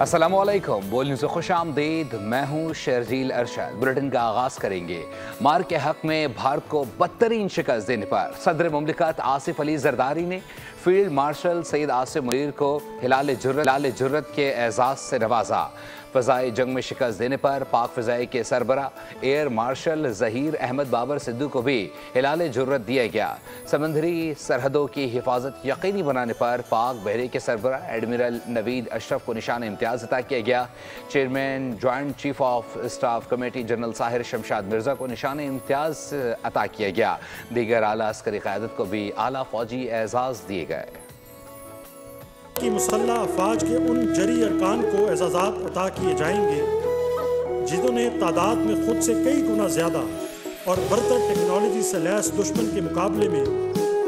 अस्सलामुअलैकुम, बोल न्यूज़ खुश आमदीद। मैं हूँ शेरजील अरशद। बुलेटिन का आगाज़ करेंगे। मार के हक में भारत को बदतरीन शिकस्त देने पर सदर मुमलिकत आसिफ अली जरदारी ने फील्ड मार्शल सैयद आसिम मुनीर को हिलाल जुर्रत के एजाज़ से नवाजा। फ़ज़ाई जंग में शिकस्त देने पर पाक फ़ज़ाई के सरबरा एयर मार्शल ज़हीर अहमद बाबर सिद्दू को भी हिलाल जुर्रत दिया गया। समंदरी सरहदों की हिफाजत यकीनी बनाने पर पाक बहरी के सरबरा एडमिरल नवीद अशरफ को निशान इम्तियाज़ अता किया गया। Chairman joint chief of staff committee general Sahir Shamshad Mirza को निशान इम्तियाज़ अता किया गया। दीगर आला अस्करी क़यादत को भी आला फ़ौजी एजाज़ दिए गए। कि मुसल्लह अफवाज के उन जरी अरकान को एजाज़ात अता किए जाएंगे जिन्होंने तादाद में खुद से कई गुना ज़्यादा और बरतर टेक्नोलॉजी से लैस दुश्मन के मुकाबले में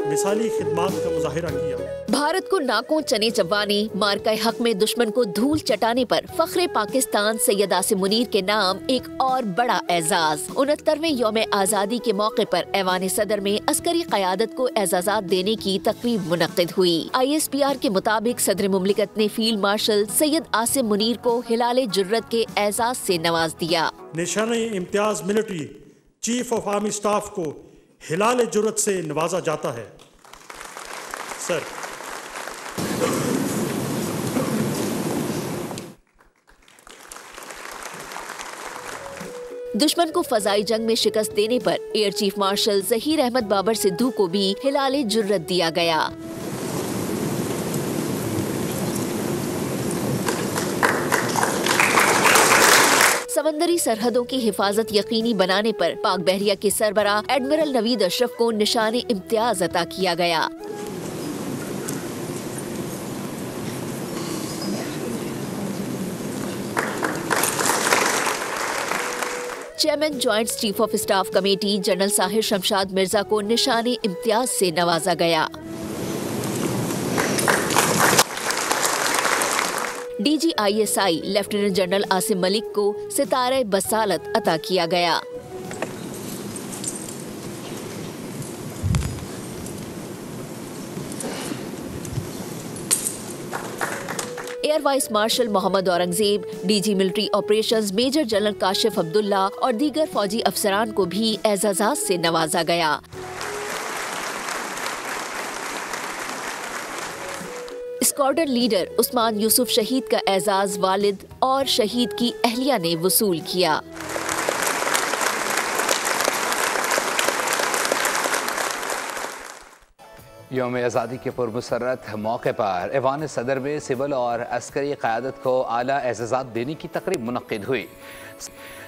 मिसाली खिदमात का मुजाहिरा किया। भारत को नाकों चने चबाने, मार्का हक में दुश्मन को धूल चटाने पर फख्रे पाकिस्तान सैयद आसिम मुनीर के नाम एक और बड़ा एजाज। 69वें यौम आज़ादी के मौके पर ऐवान सदर में अस्करी क़यादत को एजाज़ात देने की तकरीब मुनक्किद हुई। ISPR के मुताबिक सदर मुमलिकत ने फील्ड मार्शल सैयद आसिम मुनीर को हिलाल जुर्रत के एजाज से नवाज दिया। निशान Imtiaz military chief of army staff को हिलाल जुर्रत से नवाजा जाता है। सर, दुश्मन को फजाई जंग में शिकस्त देने पर air chief marshal Zaheer Ahmed Babar Sidhu को भी हिलाल जुर्रत दिया गया। समंदरी सरहदों की हिफाजत यकीनी बनाने पर पाक बहरिया के सरबरा एडमिरल नवीद अशरफ को निशान इम्तियाज अता किया गया। Chairman joint chief of staff committee general Sahir Shamshad Mirza को निशान इम्तियाज से नवाजा गया। DGISI lieutenant general Asim Malik को सितारे बसालत अता किया गया। Air vice marshal Mohammad Aurangzeb, DG military operations major general Kashif Abdullah और दीगर फौजी अफसरान को भी एजाज़ात से नवाजा गया। स्क्वाड्रन लीडर उस्मान यूसुफ शहीद का एजाज वालिद और शहीद की अहलिया ने वसूल किया। यौम आज़ादी के पुरमसरत मौके पर ऐवान सदर में सिविल और अस्करी क़यादत को आला एजाज़ात देने की तकरीब मुनक्किद हुई।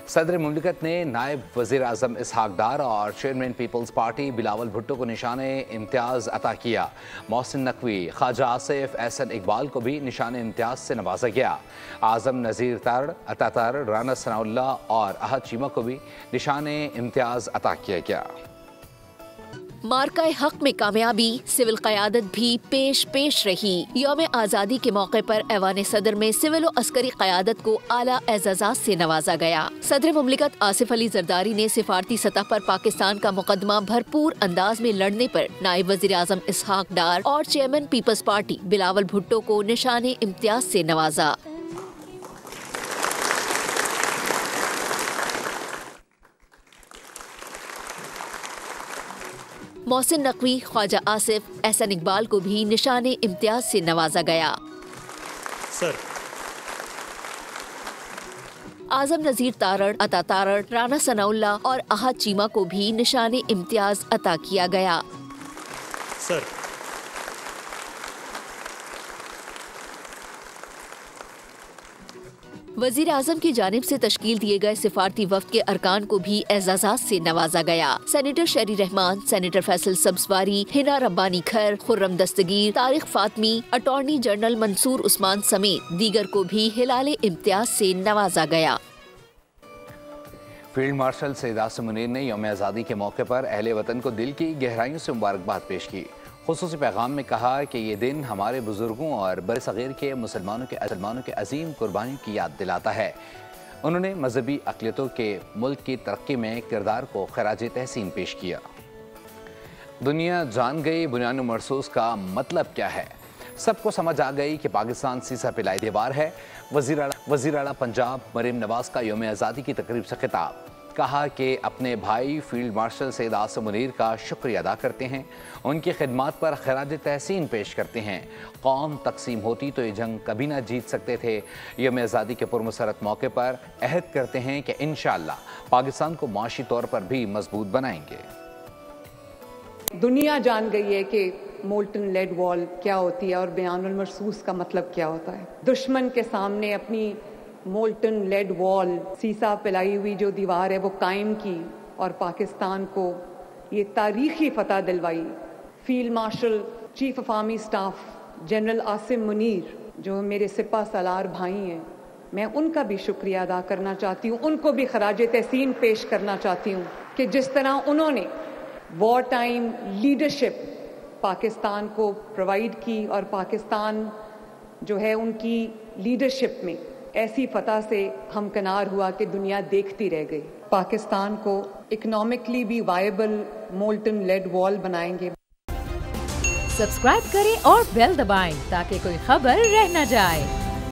सदर मुमलिकत ने नायब वज़ीर आज़म इसहाक डार और chairman people's party Bilawal Bhutto को निशान इम्तियाज़ अता किया। मोहसिन नकवी, ख्वाजा आसिफ, एहसन इकबाल को भी निशान इम्तियाज़ से नवाजा गया। आज़म नज़ीर तारड़, अता तारड़, राना सनाउल्लाह और अहद चीमा को भी निशान इम्तियाज़ अता किया गया। मार्का हक में कामयाबी, सिविल क़यादत भी पेश रही। यौम आज़ादी के मौके पर ऐवान सदर में सिविल और अस्करी क़यादत को आला एजाज़ात से नवाजा गया। सदर मुमलिकत आसिफ अली जरदारी ने सिफारती सतह पर पाकिस्तान का मुकदमा भरपूर अंदाज में लड़ने पर नायब वज़ीर आज़म इसहाक डार और chairman people's party Bilawal Bhutto को निशान इम्तियाज से नवाजा। मोहसिन नकवी, ख्वाजा आसिफ, एहसन इकबाल को भी निशान इम्तियाज से नवाजा गया। सर, आज़म नज़ीर तारड़, अता तारड़, राना सनाउल्लाह और अहद चीमा को भी निशान इम्तियाज अता किया गया। सर, वज़ीर आज़म की जानिब से तश्कील दिए गए सिफारती वफ़द के अरकान को भी एजाज़ात से नवाजा गया। सेनेटर शरी रहमान, सेनेटर फैसल सब्ज़वारी, हिना रब्बानी खर, खुर्रम दस्तगीर, तारिक फातमी, अटॉर्नी जनरल मंसूर उस्मान समेत दीगर को भी हिलाल इम्तियाज से नवाजा गया। फील्ड मार्शल सैयद आसिम मुनीर ने यौम आज़ादी के मौके पर अहले वतन को दिल की गहराइयों से मुबारकबाद पेश की। खुसूसी पैगाम में कहा कि ये दिन हमारे बुजुर्गों और बरसग़ीर के मुसलमानों के अजीम कुर्बानियों की याद दिलाता है। उन्होंने मजहबी अक़लियतों के मुल्क की तरक्की में किरदार को खराज तहसीन पेश किया। दुनिया जान गई बुनियान मरसूस का मतलब क्या है। सबको समझ आ गई कि पाकिस्तान सीसा पिलाई दीवार है। वज़ीर आला पंजाब मरीम नवाज का यौम आज़ादी की तकरीब से खिताब, कहा कि अपने भाई फील्ड मार्शल सैयद आसिम मुनीर का शुक्रिया अदा करते हैं, उनकी खिदमत पर खराज तहसीन पेश करते हैं। कौम तकसीम होती तो ये जंग कभी ना जीत सकते थे। यौम आज़ादी के पुरमसरत मौके पर अहद करते हैं कि इंशाअल्लाह पाकिस्तान को माशी तौर पर भी मजबूत बनाएंगे। दुनिया जान गई है कि मोल्टन लेड वॉल क्या होती है और बयानुल मरसूस का मतलब क्या होता है। दुश्मन के सामने अपनी मोल्टन लेड वॉल, सीसा पिलाई हुई जो दीवार है वो कायम की और पाकिस्तान को ये तारीखी फतह दिलवाई। Field marshal chief of army staff general Asim Munir जो मेरे सिपा सलार भाई हैं, मैं उनका भी शुक्रिया अदा करना चाहती हूँ, उनको भी खराज तहसीन पेश करना चाहती हूँ कि जिस तरह उन्होंने वॉर टाइम लीडरशिप पाकिस्तान को प्रोवाइड की और पाकिस्तान जो है उनकी लीडरशिप में ऐसी फतह से हमकनार हुआ कि दुनिया देखती रह गई। पाकिस्तान को इकोनॉमिकली भी वायबल मोल्टन लेड वॉल बनाएंगे। सब्सक्राइब करें और बेल दबाएं ताकि कोई खबर रह न जाए।